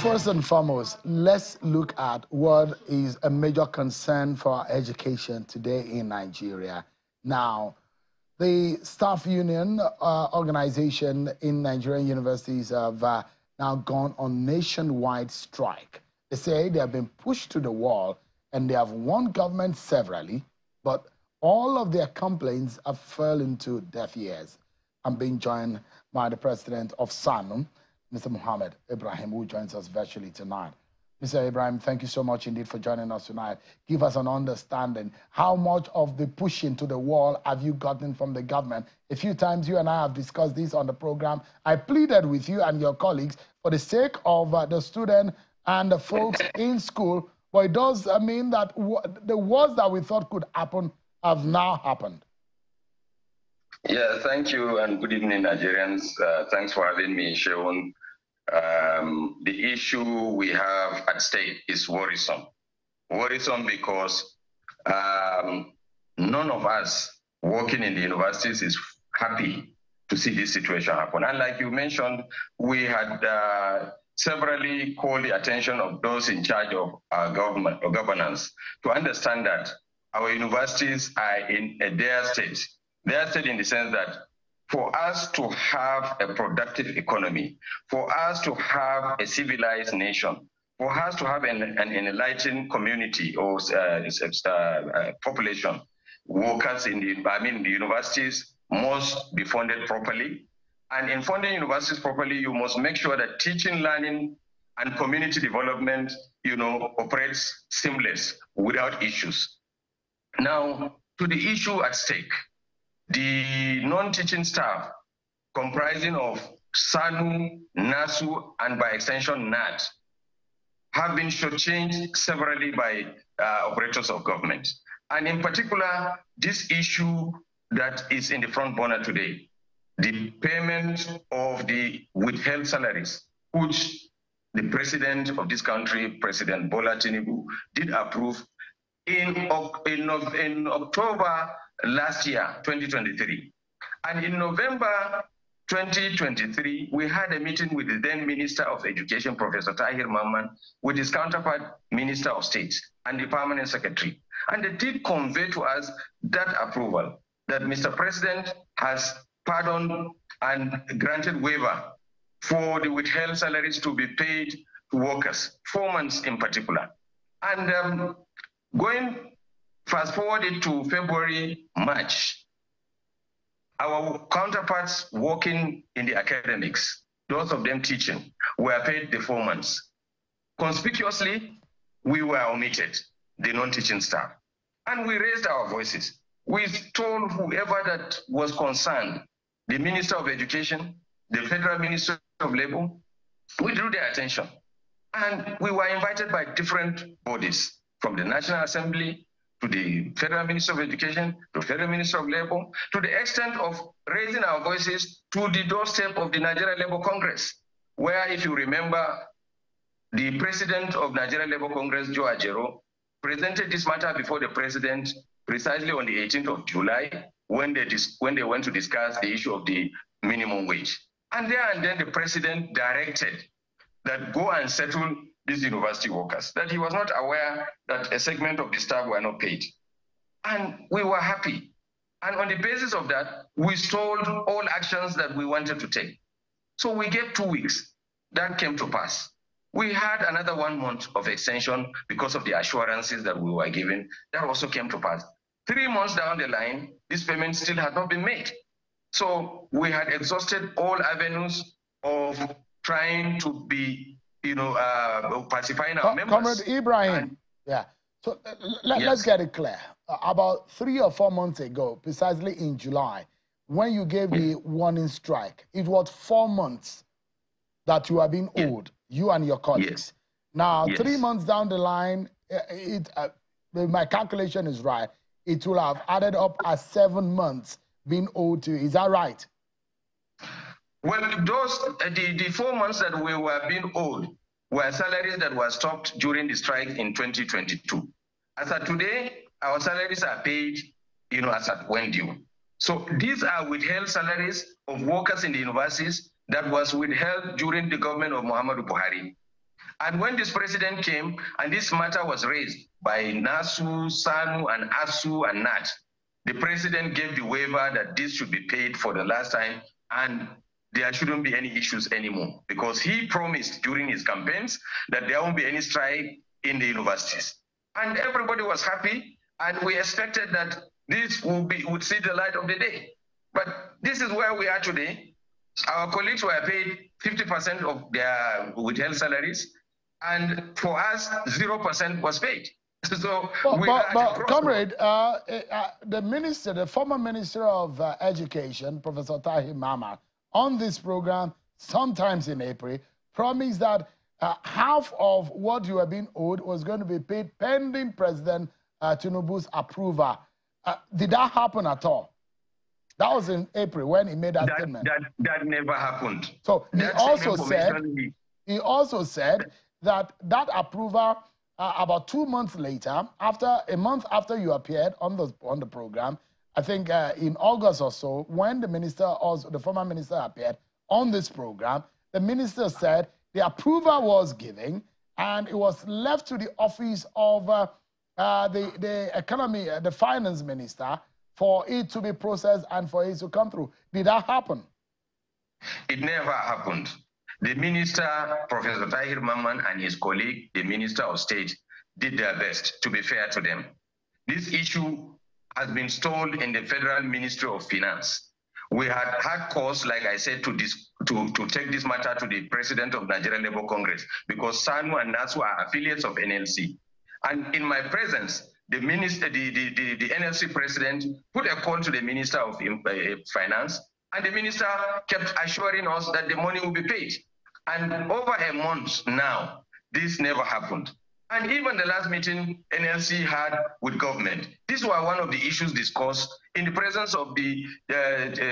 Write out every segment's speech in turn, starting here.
First and foremost, let's look at what is a major concern for our education today in Nigeria. Now, the staff union organization in Nigerian universities have now gone on nationwide strike. They say they have been pushed to the wall and they have warned government severally, but all of their complaints have fallen into deaf ears. I'm being joined by the president of SSANU, Mr. Muhammad Ibrahim, who joins us virtually tonight. Mr. Ibrahim, thank you so much indeed for joining us tonight. Give us an understanding. How much of the pushing to the wall have you gotten from the government? A few times you and I have discussed this on the program. I pleaded with you and your colleagues for the sake of the student and the folks in school, but it does mean that the worst that we thought could happen have now happened. Yeah, thank you and good evening, Nigerians. Thanks for having me, Sheon. The issue we have at stake is worrisome. Worrisome because none of us working in the universities is happy to see this situation happen. And like you mentioned, we had severally called the attention of those in charge of our government or governance to understand that our universities are in a dire state. Dire state in the sense that for us to have a productive economy, for us to have a civilized nation, for us to have an enlightened community or population, workers in the universities must be funded properly. And in funding universities properly, you must make sure that teaching, learning, and community development, operates seamless without issues. Now, to the issue at stake, the non-teaching staff comprising of SSANU, NASU, and by extension NAT have been shortchanged severally by operators of government. And in particular, this issue that is in the front burner today, the payment of the withheld salaries, which the president of this country, President Bola Tinubu, did approve in October last year, 2023. And in November 2023, we had a meeting with the then Minister of Education, Professor Tahir Mamman, with his counterpart, Minister of State, and the Permanent Secretary. And they did convey to us that approval, that Mr. President has pardoned and granted waiver for the withheld salaries to be paid to workers, 4 months in particular. And going fast forwarded to February, March, our counterparts working in the academics, those of them teaching, were paid the 4 months. Conspicuously, we were omitted, the non-teaching staff. And we raised our voices. We told whoever that was concerned, the Minister of Education, the Federal Minister of Labor, we drew their attention. And we were invited by different bodies, from the National Assembly, to the Federal Minister of Education, to the Federal Minister of Labor, to the extent of raising our voices to the doorstep of the Nigeria Labour Congress, where, if you remember, the president of Nigeria Labour Congress, Joe Ajero, presented this matter before the president precisely on the 18th of July, when they went to discuss the issue of the minimum wage. And there and then the president directed that go and settle these university workers, that he was not aware that a segment of the staff were not paid. And we were happy. And on the basis of that, we stalled all actions that we wanted to take. So we gave 2 weeks. That came to pass. We had another 1 month of extension because of the assurances that we were given. That also came to pass. 3 months down the line, this payment still had not been made. So we had exhausted all avenues of trying to be, pacifying our members. Comrade Ibrahim, So let's get it clear. About 3 or 4 months ago, precisely in July, when you gave the warning strike, it was 4 months that you are being owed, you and your colleagues. Now, 3 months down the line, my calculation is right, it will have added up as 7 months being owed to you. Is that right? Well, the 4 months that we were being owed were salaries that were stopped during the strike in 2022. As of today, our salaries are paid, as at when due. So these are withheld salaries of workers in the universities that was withheld during the government of Muhammadu Buhari. And when this president came and this matter was raised by NASU, SSANU, and ASU and NAT, the president gave the waiver that this should be paid for the last time and there shouldn't be any issues anymore, because he promised during his campaigns that there won't be any strike in the universities. And everybody was happy, and we expected that this would see the light of the day. But this is where we are today. Our colleagues were paid 50% of their withheld salaries, and for us, 0% was paid. So comrade, the former Minister of Education, Professor Tahir Mamman, on this program, sometimes in April, promised that half of what you were being owed was going to be paid pending President Tinubu's approval. Did that happen at all? That was in April when he made that statement. That never happened. So he also said that approval, about 2 months later, a month after you appeared on the program, I think in August or so, when the former minister appeared on this program, the minister said the approval was given and it was left to the office of the finance minister for it to be processed and for it to come through. Did that happen? It never happened. The minister, Professor Tahir Mamman, and his colleague, the Minister of State, did their best, to be fair to them. This issue has been stalled in the Federal Ministry of Finance. We had cause, like I said, to take this matter to the President of Nigeria Labour Congress, because SSANU and NASU are affiliates of NLC. And in my presence, the NLC president put a call to the Minister of Finance, and the minister kept assuring us that the money will be paid. And over a month now, this never happened. And even the last meeting NLC had with government, these were one of the issues discussed in the presence of the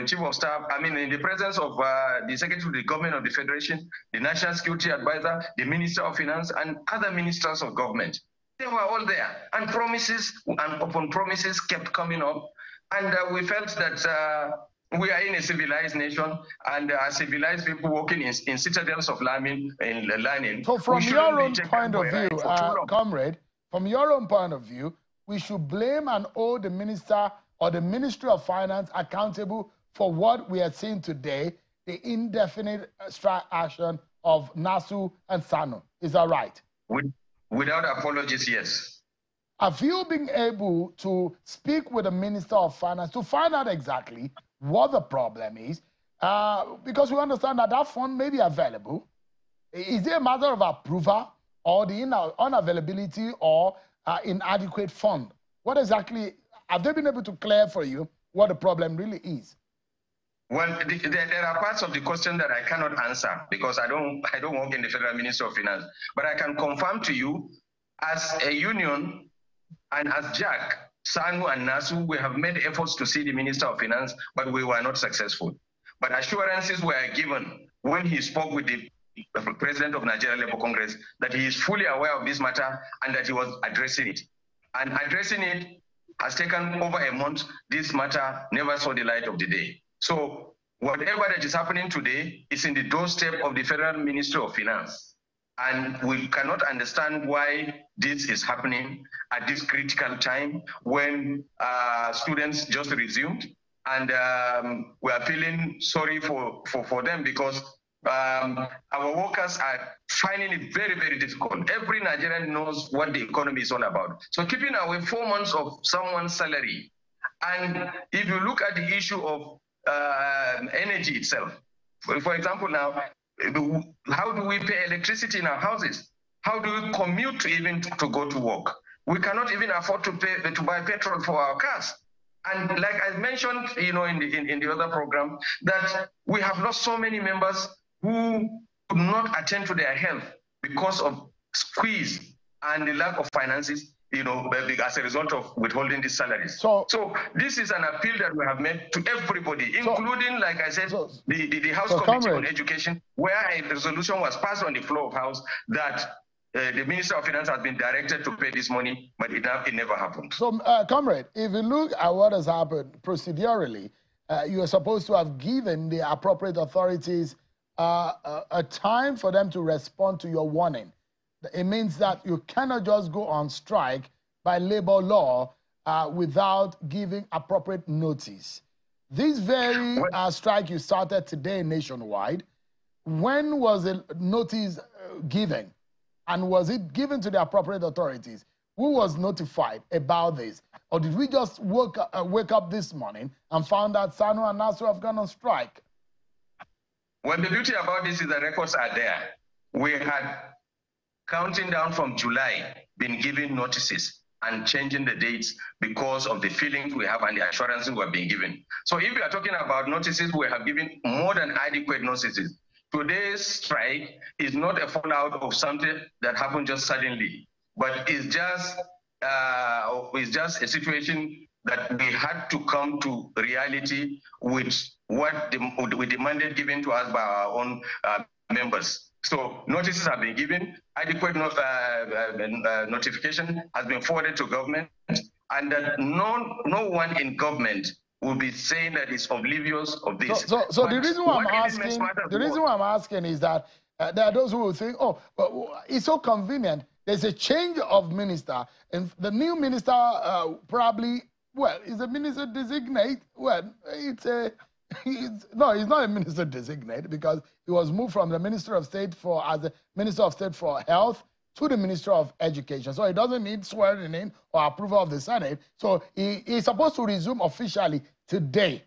Chief of Staff, in the presence of the Secretary of the Government of the Federation, the National Security Advisor, the Minister of Finance, and other ministers of government. They were all there, and promises and upon promises kept coming up. And we felt that we are in a civilized nation, and civilized people working in citadels of learning. So from your own point of view, comrade, from your own point of view, we should blame and hold the minister or the Ministry of Finance accountable for what we are seeing today, the indefinite strike action of NASU and SSANU. Is that right? Without apologies, yes. Have you been able to speak with the Minister of Finance to find out exactly what the problem is? Because we understand that that fund may be available. Is it a matter of approval or the unavailability or inadequate fund? What exactly, have they been able to clear for you what the problem really is? Well, there are parts of the question that I cannot answer because I don't work in the Federal Ministry of Finance. But I can confirm to you, as a union and as JAC, SSANU and NASU, we have made efforts to see the Minister of Finance, but we were not successful. But assurances were given when he spoke with the President of Nigeria Labour Congress that he is fully aware of this matter and that he was addressing it. And addressing it has taken over a month. This matter never saw the light of the day. So whatever that is happening today is in the doorstep of the Federal Ministry of Finance. And we cannot understand why this is happening at this critical time when students just resumed. And we are feeling sorry for them because our workers are finding it very, very difficult. Every Nigerian knows what the economy is all about. So keeping away 4 months of someone's salary. And if you look at the issue of energy itself, for example now, how do we pay electricity in our houses? How do we commute to go to work? We cannot even afford to buy petrol for our cars. And like I mentioned, in the other program, that we have lost so many members who could not attend to their health because of squeeze and the lack of finances, as a result of withholding these salaries. So this is an appeal that we have made to everybody, including, like I said, the House Committee on Education, where a resolution was passed on the floor of House that the Minister of Finance has been directed to pay this money, but it never happened. So, comrade, if you look at what has happened procedurally, you are supposed to have given the appropriate authorities a time for them to respond to your warning. It means that you cannot just go on strike by labor law without giving appropriate notice. This very strike you started today nationwide, when was the notice given? And was it given to the appropriate authorities? Who was notified about this? Or did we just wake up this morning and found out SSANU and NASU have gone on strike? Well, the beauty about this is the records are there. We had, counting down from July, been giving notices and changing the dates because of the feelings we have and the assurances we have been given. So if we are talking about notices, we have given more than adequate notices. Today's strike is not a fallout of something that happened just suddenly, but it's just a situation that we had to come to reality with what we demanded given to us by our own members. So notices have been given, adequate notification has been forwarded to government, and that no one in government will be saying that it's oblivious of this. So the reason why I'm asking is that there are those who will think, oh, but it's so convenient. There's a change of minister, and the new minister probably, well, is a minister designate. Well, no, he's not a minister designate because he was moved from the Minister of State as the Minister of State for Health to the Minister of Education. So he doesn't need swearing in or approval of the Senate. So he's supposed to resume officially today.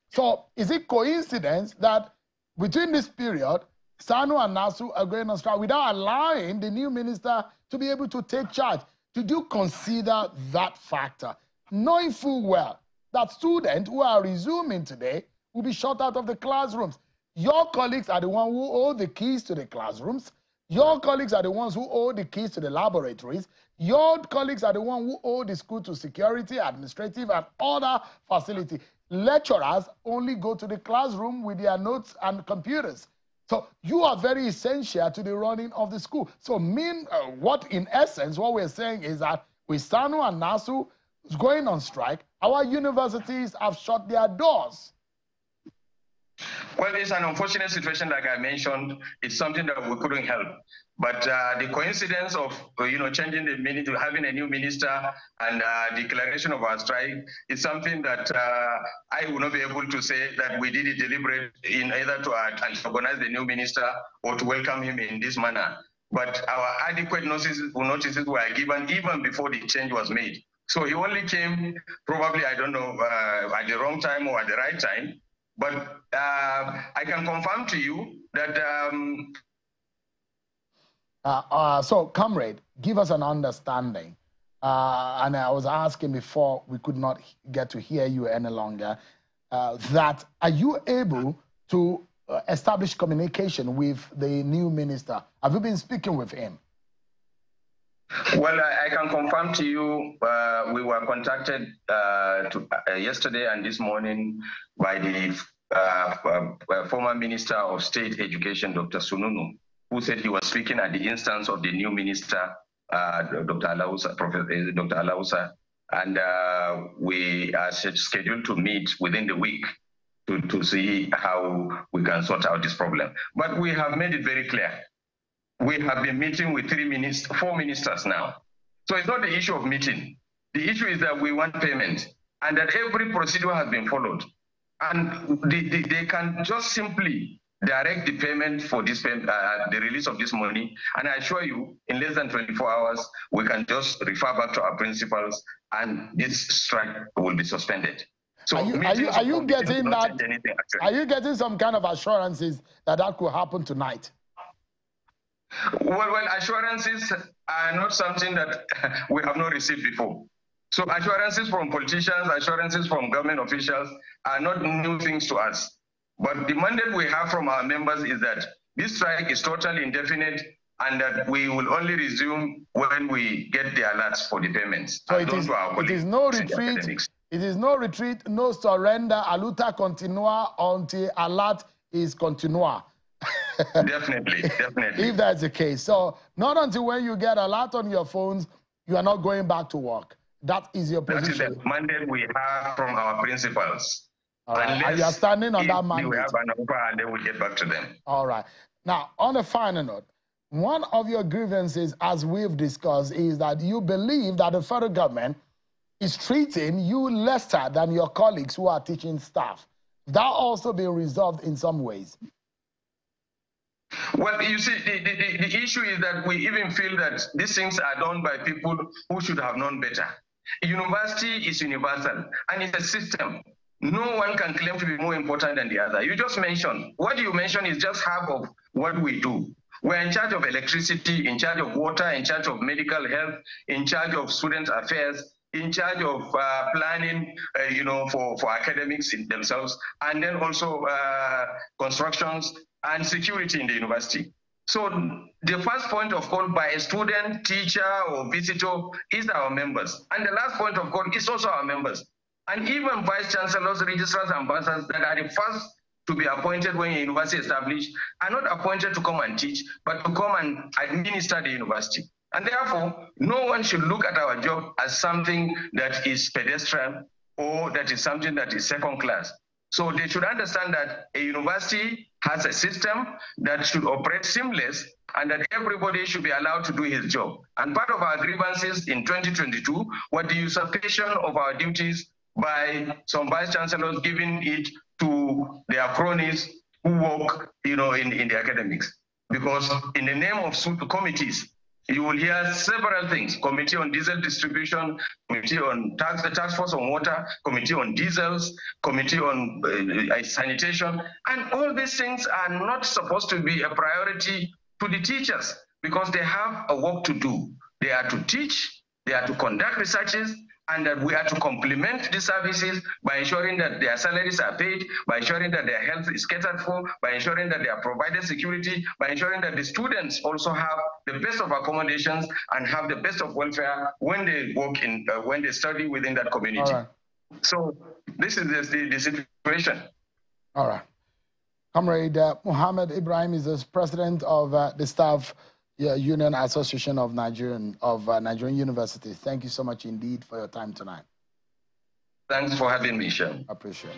So is it coincidence that between this period, SSANU and NASU are going on strike without allowing the new minister to be able to take charge? Did you consider that factor, knowing full well that students who are resuming today will be shut out of the classrooms? Your colleagues are the ones who hold the keys to the classrooms. Your colleagues are the ones who hold the keys to the laboratories. Your colleagues are the ones who hold the school to security, administrative, and other facilities. Lecturers only go to the classroom with their notes and computers. So you are very essential to the running of the school. So what in essence, what we're saying is that with SSANU and NASU going on strike, our universities have shut their doors. Well, it's an unfortunate situation, like I mentioned. It's something that we couldn't help. But the coincidence of, changing the minister, having a new minister and declaration of our strike is something that I will not be able to say that we did it deliberate in either to organize the new minister or to welcome him in this manner. But our adequate notices were given even before the change was made. So he only came probably, I don't know, at the wrong time or at the right time. But I can confirm to you that... So, comrade, give us an understanding. And I was asking before we could not get to hear you any longer, that are you able to establish communication with the new minister? Have you been speaking with him? Well, I can confirm to you, we were contacted yesterday and this morning by the former Minister of State Education, Dr. Sununu, who said he was speaking at the instance of the new minister, Dr. Alausa, and we are scheduled to meet within the week to see how we can sort out this problem. But we have made it very clear. We have been meeting with 4 ministers now. So it's not the issue of meeting. The issue is that we want payment and that every procedure has been followed. And they can just simply direct the payment for this the release of this money. And I assure you, in less than 24 hours, we can just refer back to our principals and this strike will be suspended. So are you getting that? Are you getting some kind of assurances that could happen tonight? Well, assurances are not something that we have not received before. So assurances from politicians, assurances from government officials are not new things to us. But the mandate we have from our members is that this strike is totally indefinite and that we will only resume when we get the alerts for the payments. So it is no retreat. It is no retreat, no surrender. A luta continua until alert is continua. Definitely. If that's the case. So not until when you get alert on your phones, you are not going back to work. That is your position. That is the mandate we have from our principals. All right. And you are standing on that mandate. We have an offer and then we'll get back to them. All right. Now, on a final note, One of your grievances, as we've discussed, is that you believe that the federal government is treating you lesser than your colleagues who are teaching staff. That also been resolved in some ways. Well, you see, the issue is that we even feel that these things are done by people who should have known better. A university is universal, and it's a system. No one can claim to be more important than the other. You just mentioned, what you mentioned is just half of what we do. We're in charge of electricity, in charge of water, in charge of medical health, in charge of student affairs, in charge of planning, for academics in themselves, and then also constructions and security in the university. So the first point of call by a student, teacher, or visitor is our members. And the last point of call is also our members. And even vice chancellors, registrars, and ambassadors that are the first to be appointed when a university is established are not appointed to come and teach, but to come and administer the university. And therefore, no one should look at our job as something that is pedestrian or that is something that is second class. So they should understand that a university has a system that should operate seamless and that everybody should be allowed to do his job. And part of our grievances in 2022 were the usurpation of our duties by some vice chancellors giving it to their cronies who work, in the academics. Because in the name of committees, you will hear several things: committee on diesel distribution, committee on the task force on water, committee on diesels, committee on sanitation, and all these things are not supposed to be a priority to the teachers because they have a work to do. They are to teach, they are to conduct researches, and that we are to complement the services by ensuring that their salaries are paid, by ensuring that their health is catered for, by ensuring that they are provided security, by ensuring that the students also have the best of accommodations and have the best of welfare when they work when they study within that community. All right. So this is the situation. All right. Comrade Muhammad Ibrahim is the president of the Staff Union Association of Nigerian Universities. Thank you so much indeed for your time tonight. Thanks for having me, Sean. I appreciate it.